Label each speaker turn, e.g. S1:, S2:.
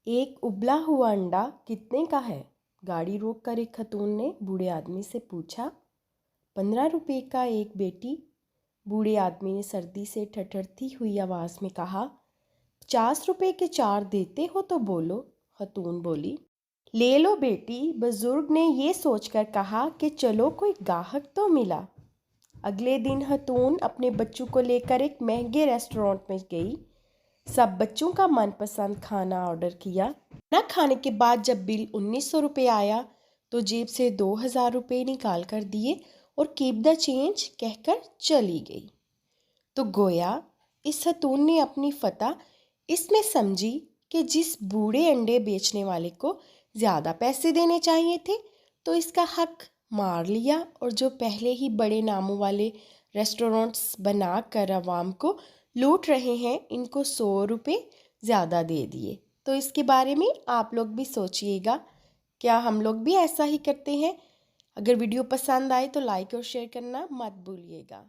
S1: एक उबला हुआ अंडा कितने का है? गाड़ी रोक कर एक खतून ने बूढ़े आदमी से पूछा। 15 रुपये का एक बेटी। बूढ़े आदमी ने सर्दी से ठठरती हुई आवाज़ में कहा। 50 रुपये के 4 देते हो तो बोलो। खतून बोली। ले लो बेटी, बुजुर्ग ने ये सोचकर कहा कि चलो कोई गाहक तो मिला। अगले दिन खतून अपने बच्चों को लेकर एक महंगे रेस्टोरेंट में गई। सब बच्चों का मनपसंद खाना ऑर्डर किया। खाना खाने के बाद जब बिल 1900 रुपये आया तो जेब से 2000 रुपये निकाल कर दिए और कीप द चेंज कहकर चली गई। तो गोया इस खतून ने अपनी फतह इसमें समझी कि जिस बूढ़े अंडे बेचने वाले को ज़्यादा पैसे देने चाहिए थे तो इसका हक मार लिया, और जो पहले ही बड़े नामों वाले रेस्टोरेंट्स बना कर आवाम को लूट रहे हैं, इनको 100 रुपये ज़्यादा दे दिए। तो इसके बारे में आप लोग भी सोचिएगा, क्या हम लोग भी ऐसा ही करते हैं? अगर वीडियो पसंद आए तो लाइक और शेयर करना मत भूलिएगा।